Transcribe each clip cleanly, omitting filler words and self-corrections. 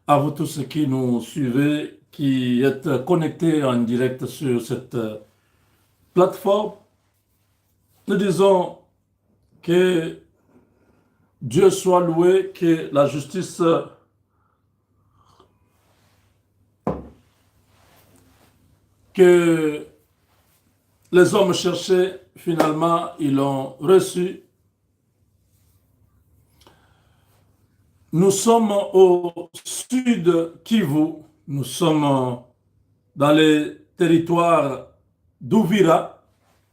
à vous tous qui nous suivez, qui êtes connectés en direct sur cette plateforme. Nous disons que Dieu soit loué, que la justice que les hommes cherchaient, finalement, ils l'ont reçu. Nous sommes au sud Kivu, nous sommes dans les territoires d'Ouvira,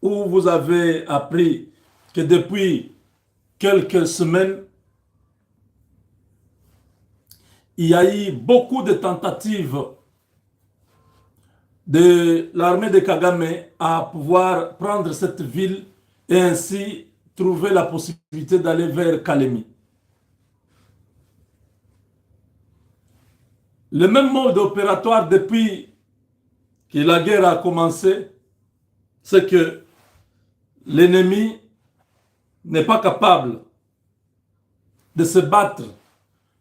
où vous avez appris que depuis quelques semaines, il y a eu beaucoup de tentatives de l'armée de Kagame à pouvoir prendre cette ville et ainsi trouver la possibilité d'aller vers Kalemi. Le même mode opératoire depuis que la guerre a commencé, c'est que l'ennemi n'est pas capable de se battre.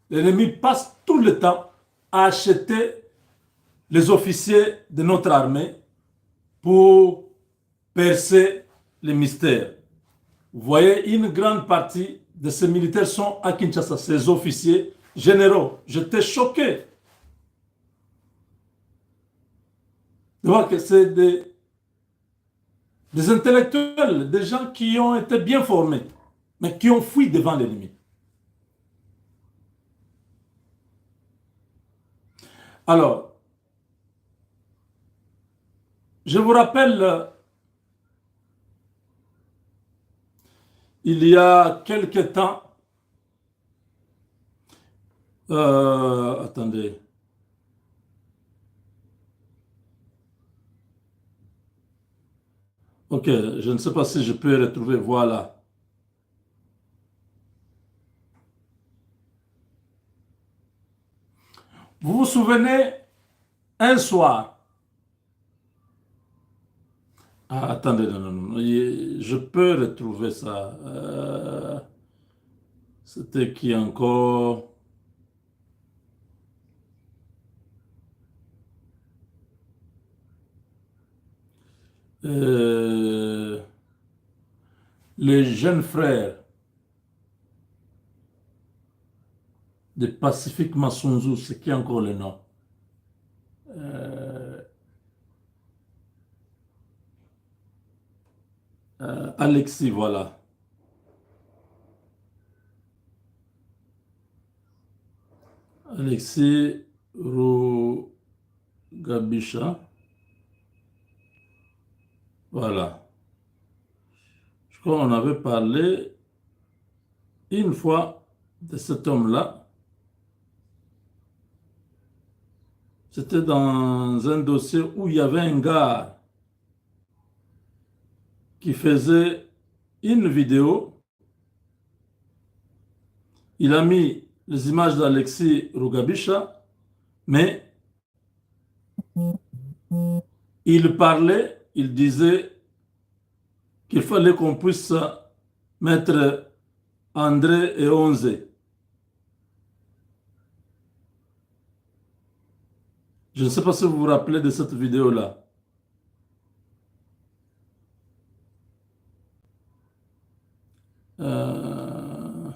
L'ennemi passe tout le temps à acheter les officiers de notre armée pour percer les mystères. Vous voyez, une grande partie de ces militaires sont à Kinshasa, ces officiers généraux. J'étais choqué de voir que c'est des intellectuels, des gens qui ont été bien formés, mais qui ont fui devant l'ennemi. Alors, je vous rappelle, il y a quelque temps, attendez, ok, je ne sais pas si je peux retrouver, voilà. Vous vous souvenez, un soir, ah, attendez, non, non, non, je peux retrouver ça. C'était qui encore? Euh, les jeunes frères de Pacifique Massunzu, c'est qui encore le nom? Euh, Alexis, voilà. Alexis Rugabisha, voilà. Je crois qu'on avait parlé une fois de cet homme-là. C'était dans un dossier où il y avait un gars qui faisait une vidéo. Il a mis les images d'Alexis Rugabisha, mais il parlait, il disait qu'il fallait qu'on puisse mettre André et Onze. Je ne sais pas si vous vous rappelez de cette vidéo-là. Euh,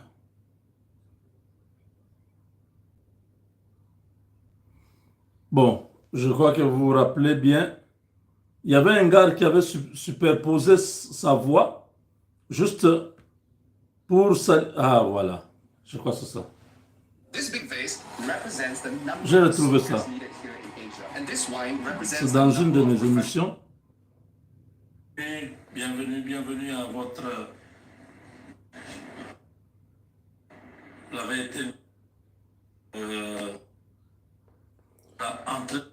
Bon, je crois que vous vous rappelez bien. Il y avait un gars qui avait superposé sa voix juste pour ça. Ah, voilà. Je crois que c'est ça. J'ai retrouvé ça. C'est dans une de mes émissions. Et bienvenue, bienvenue à votre la vérité entre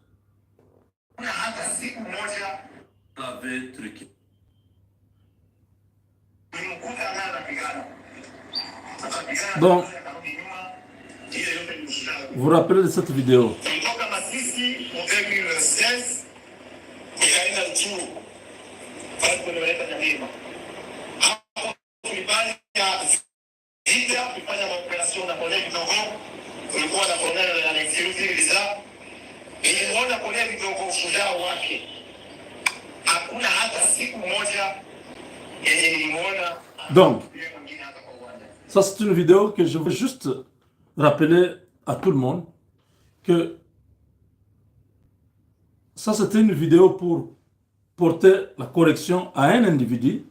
l'avait truqué. Donc, vous vous rappelez de cette vidéo? ushujaa wake. Hakuna hata siku moja yenye nilimwona. Donc, ça c'est une vidéo que je veux juste rappeler à tout le monde que ça c'était une vidéo pour porter la correction à un individu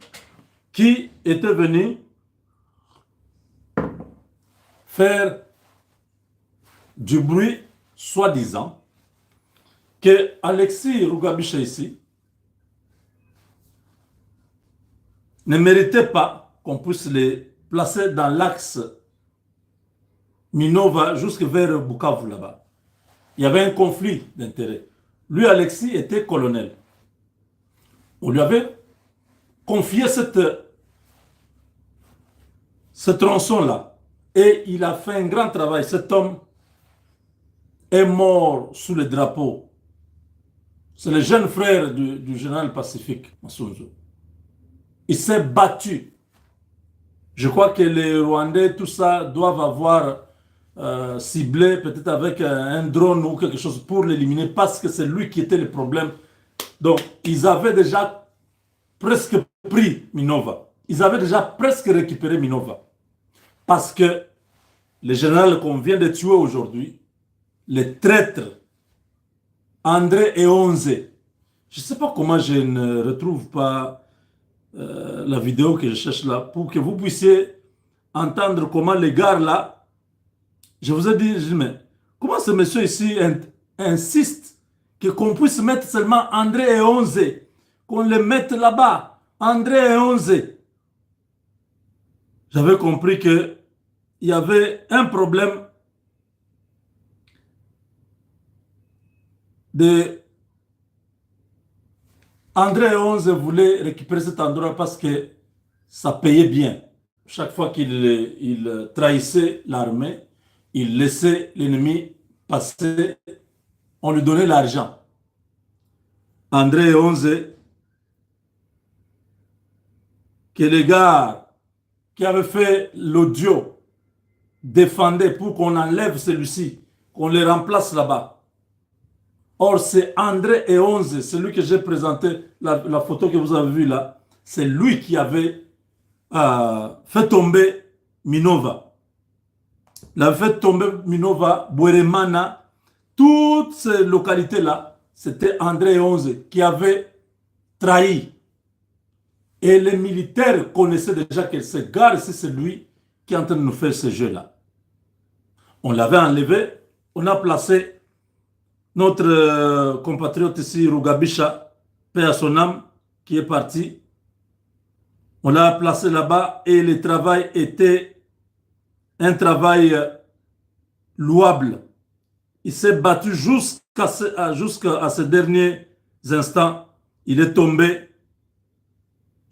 qui était venu faire du bruit, soi-disant, que Alexis Rugabisha ici ne méritait pas qu'on puisse les placer dans l'axe Minova jusque vers Bukavu là-bas. Il y avait un conflit d'intérêts. Lui, Alexis, était colonel. On lui avait confié ce tronçon-là. Et il a fait un grand travail. Cet homme est mort sous le drapeau. C'est le jeune frère du général Pacifique, Massunzu. Il s'est battu. Je crois que les Rwandais, tout ça, doivent avoir ciblé peut-être avec un drone ou quelque chose pour l'éliminer parce que c'est lui qui était le problème. Donc, ils avaient déjà presque pris Minova. Ils avaient déjà presque récupéré Minova. Parce que le général qu'on vient de tuer aujourd'hui, les traîtres, André et Onze, je ne sais pas comment je ne retrouve pas la vidéo que je cherche là, pour que vous puissiez entendre comment les gars là, je vous ai dit, mais comment ce monsieur ici insiste qu'on puisse mettre seulement André et Onze, qu'on les mette là-bas, André et Onze. J'avais compris qu'il y avait un problème de André et Onze voulaient récupérer cet endroit parce que ça payait bien. Chaque fois qu'il trahissait l'armée, il laissait l'ennemi passer, on lui donnait l'argent. André et Onze, que les gars qui avaient fait l'audio défendaient pour qu'on enlève celui-ci, qu'on les remplace là-bas. Or, c'est André et Onze, celui que j'ai présenté, la photo que vous avez vue là, c'est lui qui avait fait tomber Minova. Il avait fait tomber Minova, Bweremana, toutes ces localités-là, c'était André et Onze qui avaient trahi. Et les militaires connaissaient déjà que ce gars, c'est lui qui est en train de nous faire ce jeu-là. On l'avait enlevé, on a placé notre compatriote ici, Rugabisha, paix à son âme, qui est parti. On l'a placé là-bas et le travail était un travail louable. Il s'est battu jusqu'à ces derniers instants. Il est tombé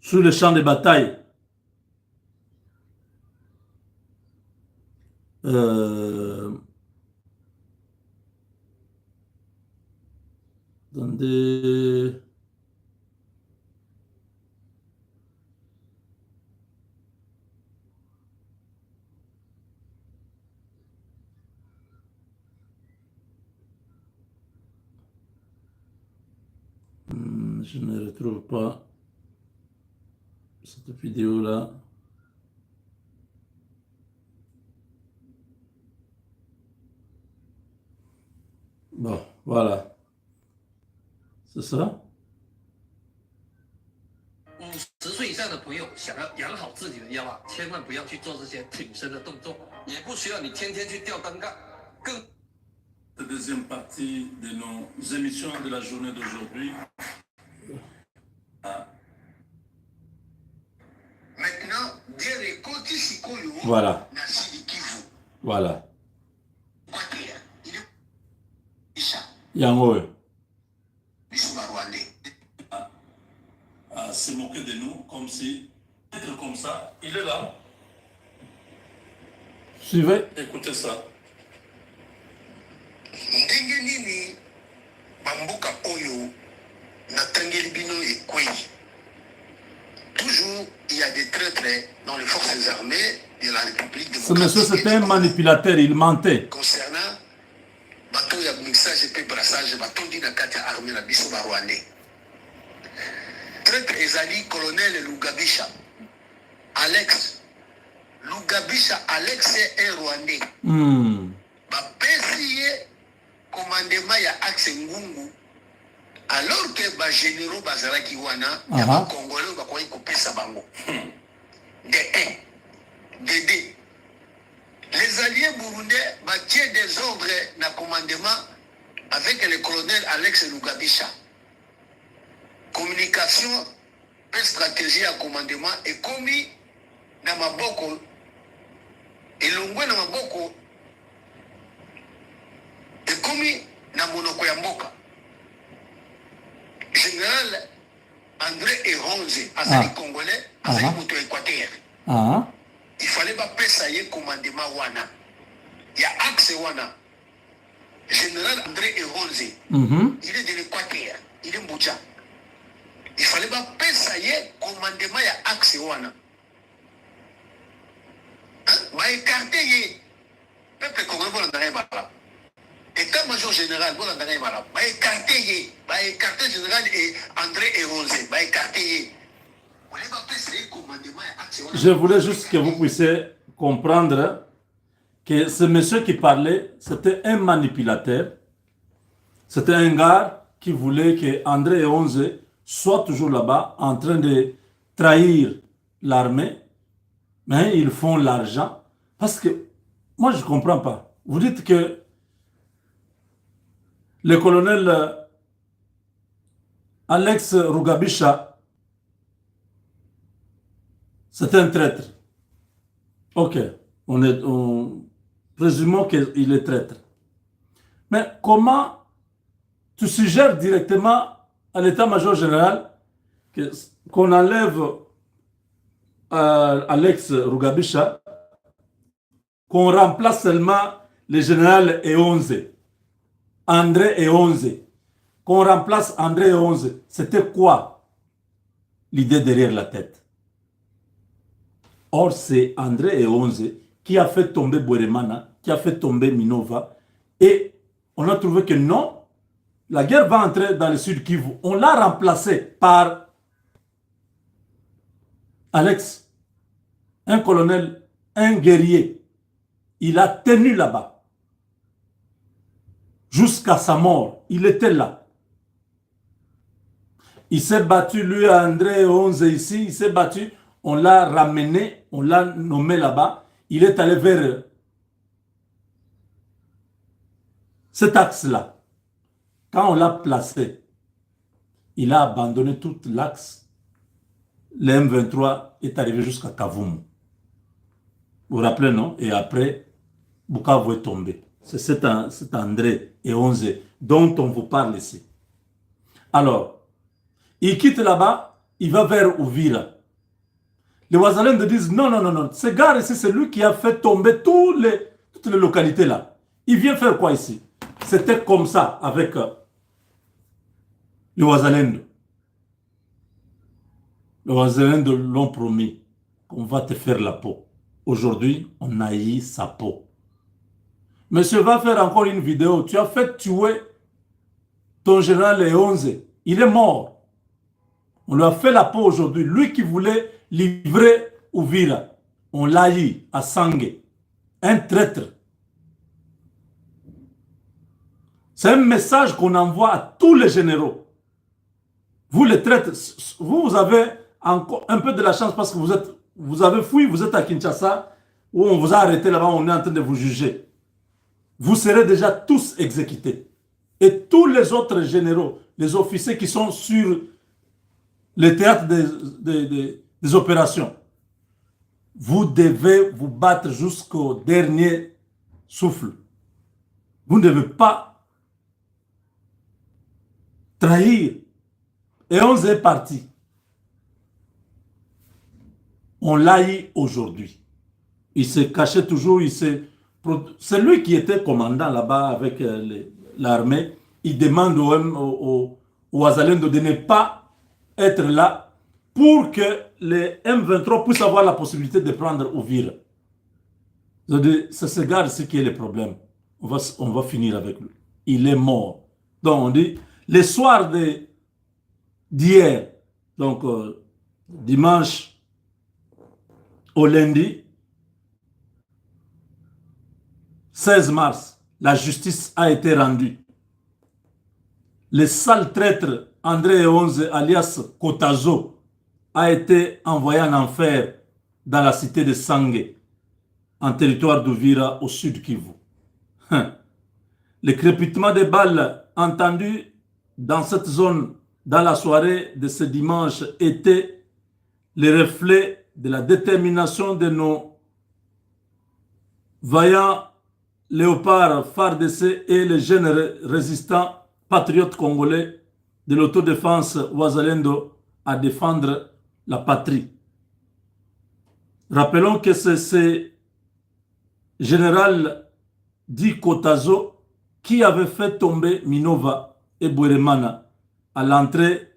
sur le champ de bataille. Attendez. Je ne retrouve pas cette vidéo-là. Bon, voilà. C'est ça. 50岁以上的朋友想要养好自己的腰啊，千万不要去做这些挺身的动作，也不需要你天天去吊单杠，更。La deuxième partie de nos émissions de la journée d'aujourd'hui. Maintenant, voilà. Voilà. Yango. À se moquer de nous comme si être comme ça, il est là. Suivez, écoutez ça. ndenge nini bamboka oyo na tangeli bino ekwei. Toujours il y a des traîtres dans les forces armées de la République démocratique. Ce monsieur c'était un manipulateur, il mentait. Concernant bateau ya ya mixage pe brassage batondi na kati ya armée na biso ba rwandais. Traître ezali colonel Lugabisha Alex. Lugabisha Alex est un rwandais. Bapesi ye commandement ya axe ngungu alors que ba généraux bazalaki wana ya ba congolais ba koyi kopesa bango. De 1. De 2. Les alliés burundais bâtirent des ordres na commandement avec le colonel Alex Lugabisha. Communication et stratégie à commandement est commis dans maboko et l'ongwe na maboko est commis dans monoko ya mboka. Général André Eronze, azali congolais, azali moto équateur. Il fallait pas payer commandement wana. Il y a axe wana. Général André Eronze, il est de l'Équateur, il est Mboucha. Il fallait pas payer commandement il y a axe wana. Va écarter peuple congolais pour l'année bala. État-major général pour l'année bala. Va écarter général et André Eronze, va écarter. Je voulais juste que vous puissiez comprendre que ce monsieur qui parlait, c'était un manipulateur. C'était un gars qui voulait que André Eronze soit toujours là-bas en train de trahir l'armée. Mais ils font l'argent. Parce que moi, je ne comprends pas. Vous dites que le colonel Alex Rugabisha, c'est un traître. Ok, présumons qu'il est traître. Mais comment tu suggères directement à l'état-major général qu'on enlève Alex Rugabisha, qu'on remplace seulement le général Eronze, André Eronze, qu'on remplace André Eronze? C'était quoi l'idée derrière la tête? Or, c'est André Eronze qui a fait tomber Bweremana, qui a fait tomber Minova. Et on a trouvé que non, la guerre va entrer dans le sud Kivu. On l'a remplacé par Alex, un colonel, un guerrier. Il a tenu là-bas. Jusqu'à sa mort, il était là. Il s'est battu, lui, André Eronze ici, il s'est battu. On l'a ramené, on l'a nommé là-bas. Il est allé vers cet axe-là. Quand on l'a placé, il a abandonné tout l'axe. Le M23 est arrivé jusqu'à Kavumu. Vous vous rappelez, non? Et après, Bukavu est tombé. C'est cet André Eronze dont on vous parle ici. Alors, il quitte là-bas, il va vers Uvira. Les Ouazalènes disent non, non, non, non. Ce gars ici, c'est lui qui a fait tomber toutes les localités là. Il vient faire quoi ici? C'était comme ça avec les Ouazalènes. Les Ouazalènes l'ont promis qu'on va te faire la peau. Aujourd'hui, on haït sa peau. Monsieur va faire encore une vidéo. Tu as fait tuer ton général Eronze. Il est mort. On lui a fait la peau aujourd'hui. Lui qui voulait livrer Uvira. On l'a eu à Sangue. Un traître. C'est un message qu'on envoie à tous les généraux. Vous les traîtres, vous avez encore un peu de la chance parce que vous avez fui, vous êtes à Kinshasa, où on vous a arrêté là-bas, on est en train de vous juger. Vous serez déjà tous exécutés. Et tous les autres généraux, les officiers qui sont sur le théâtre des opérations, vous devez vous battre jusqu'au dernier souffle. Vous ne devez pas trahir. Et on est parti. On l'a eu aujourd'hui. Il se cachait toujours, c'est lui qui était commandant là-bas avec l'armée. Il demande aux Ouazalènes de ne pas être là pour que les M23 puissent avoir la possibilité de prendre Uvira. C'est ce gars ici qui est le problème. On va finir avec lui. il est mort. Donc on dit, le soir d'hier, donc dimanche au lundi, 16 mars, la justice a été rendue. Le sale traître André 11, alias Kotazo, a été envoyé en enfer dans la cité de Sangé, en territoire d'Ouvira, au sud Kivu. Le crépitement des balles entendu dans cette zone dans la soirée de ce dimanche était le reflet de la détermination de nos vaillants léopards FARDC et les jeunes résistants patriotes congolais de l'autodéfense Wazalendo à défendre la patrie. Rappelons que c'est ce général dit Kotazo qui avait fait tomber Minova et Bweremana à l'entrée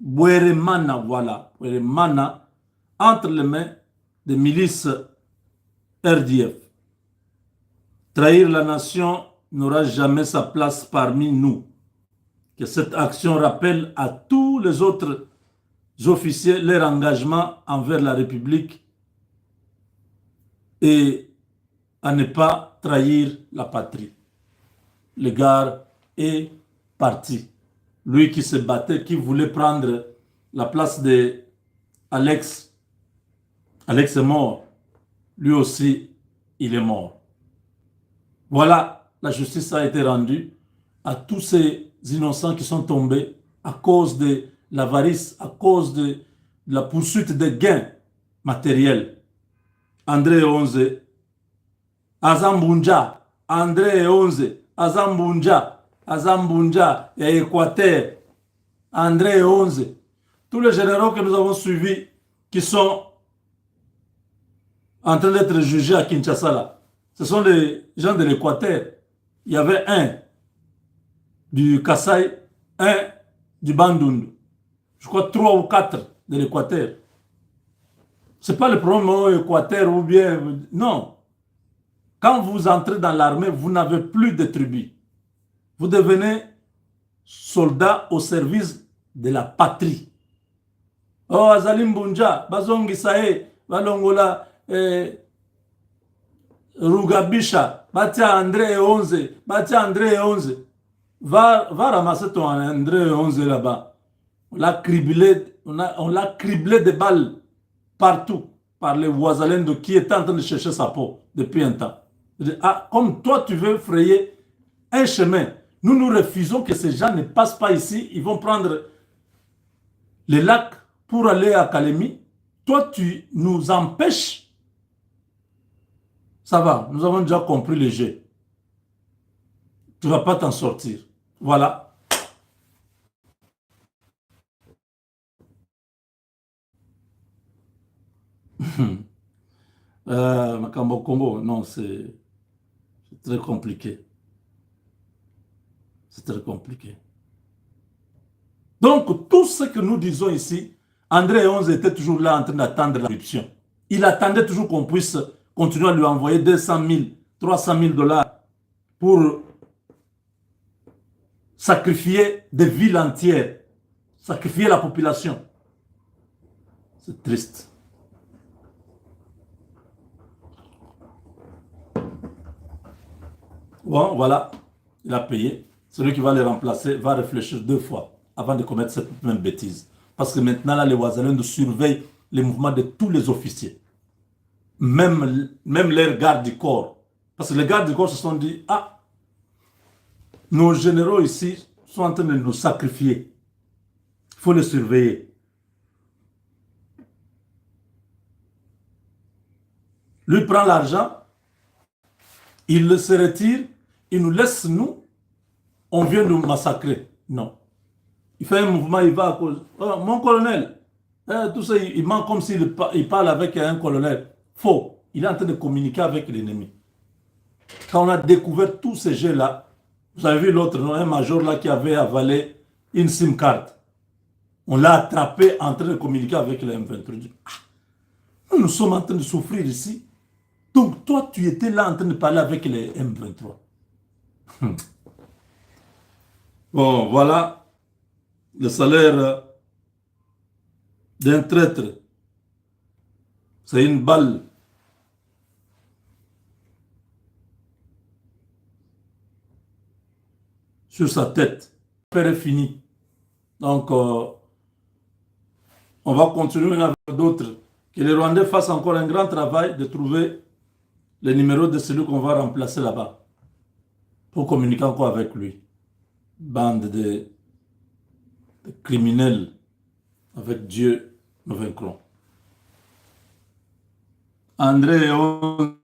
Bweremana, voilà, Bweremana, entre les mains des milices RDF. Trahir la nation n'aura jamais sa place parmi nous. Que cette action rappelle à tous les autres officiers leur engagement envers la République et à ne pas trahir la patrie. Le gars est parti. Lui qui se battait, qui voulait prendre la place de Alex. Alex est mort. Lui aussi, il est mort. Voilà, la justice a été rendue à tous ces innocents qui sont tombés à cause de l'avarice, à cause de la poursuite des gains matériels. André 11, Azambunja, André 11, Azambunja et Équateur, André 11. Tous les généraux que nous avons suivis qui sont en train d'être jugés à Kinshasa, là, ce sont les gens de l'Équateur. Il y avait un du Kasaï, un du Bandundu. Je crois 3 ou 4 de l'Équateur. Ce n'est pas le problème au Équateur ou bien... Non. Quand vous entrez dans l'armée, vous n'avez plus de tribu. Vous devenez soldat au service de la patrie. Oh, Azalim Bunja, Bazongi Sae, Balongola, Rugabisha, Batia André 11, Batia André 11. Va ramasser ton André 11 là-bas. On l'a criblé, on l'a criblé de balles partout par les Ouazalendo qui étaient en train de chercher sa peau depuis un temps. Ah, comme toi tu veux frayer un chemin, nous refusons que ces gens ne passent pas ici. Ils vont prendre les lacs pour aller à Kalemi. Toi tu nous empêches. Ça va, nous avons déjà compris le jeu. Tu ne vas pas t'en sortir. Voilà. Makambo Combo, non, c'est très compliqué. C'est très compliqué. Donc, tout ce que nous disons ici, André 11 était toujours là en train d'attendre la corruption. Il attendait toujours qu'on puisse continuer à lui envoyer 200 000, 300 000 dollars pour sacrifier des villes entières, sacrifier la population. C'est triste. Bon, voilà, il a payé. Celui qui va le remplacer va réfléchir 2 fois avant de commettre cette même bêtise. Parce que maintenant, là, les Ouazalendo surveillent les mouvements de tous les officiers. Même les gardes du corps. Parce que les gardes du corps se sont dit, ah, nos généraux ici sont en train de nous sacrifier. Il faut les surveiller. Lui prend l'argent, il se retire, il nous laisse, nous, on vient nous massacrer. Non. Il fait un mouvement, il va à cause. Oh, mon colonel, tout ça, il ment comme s'il parle avec un colonel. Faux. Il est en train de communiquer avec l'ennemi. Quand on a découvert tous ces jeux-là, vous avez vu l'autre, un major là qui avait avalé une SIM card. On l'a attrapé en train de communiquer avec les M23. Ah, nous sommes en train de souffrir ici. Donc, toi, tu étais là en train de parler avec les M23. Bon, voilà le salaire d'un traître. C'est une balle sur sa tête. L'affaire est finie. Donc, on va continuer avec d'autres. Que les Rwandais fassent encore un grand travail de trouver le numéro de celui qu'on va remplacer là-bas pour communiquer encore avec lui. Bande de criminels. Avec Dieu, nous vaincrons. André,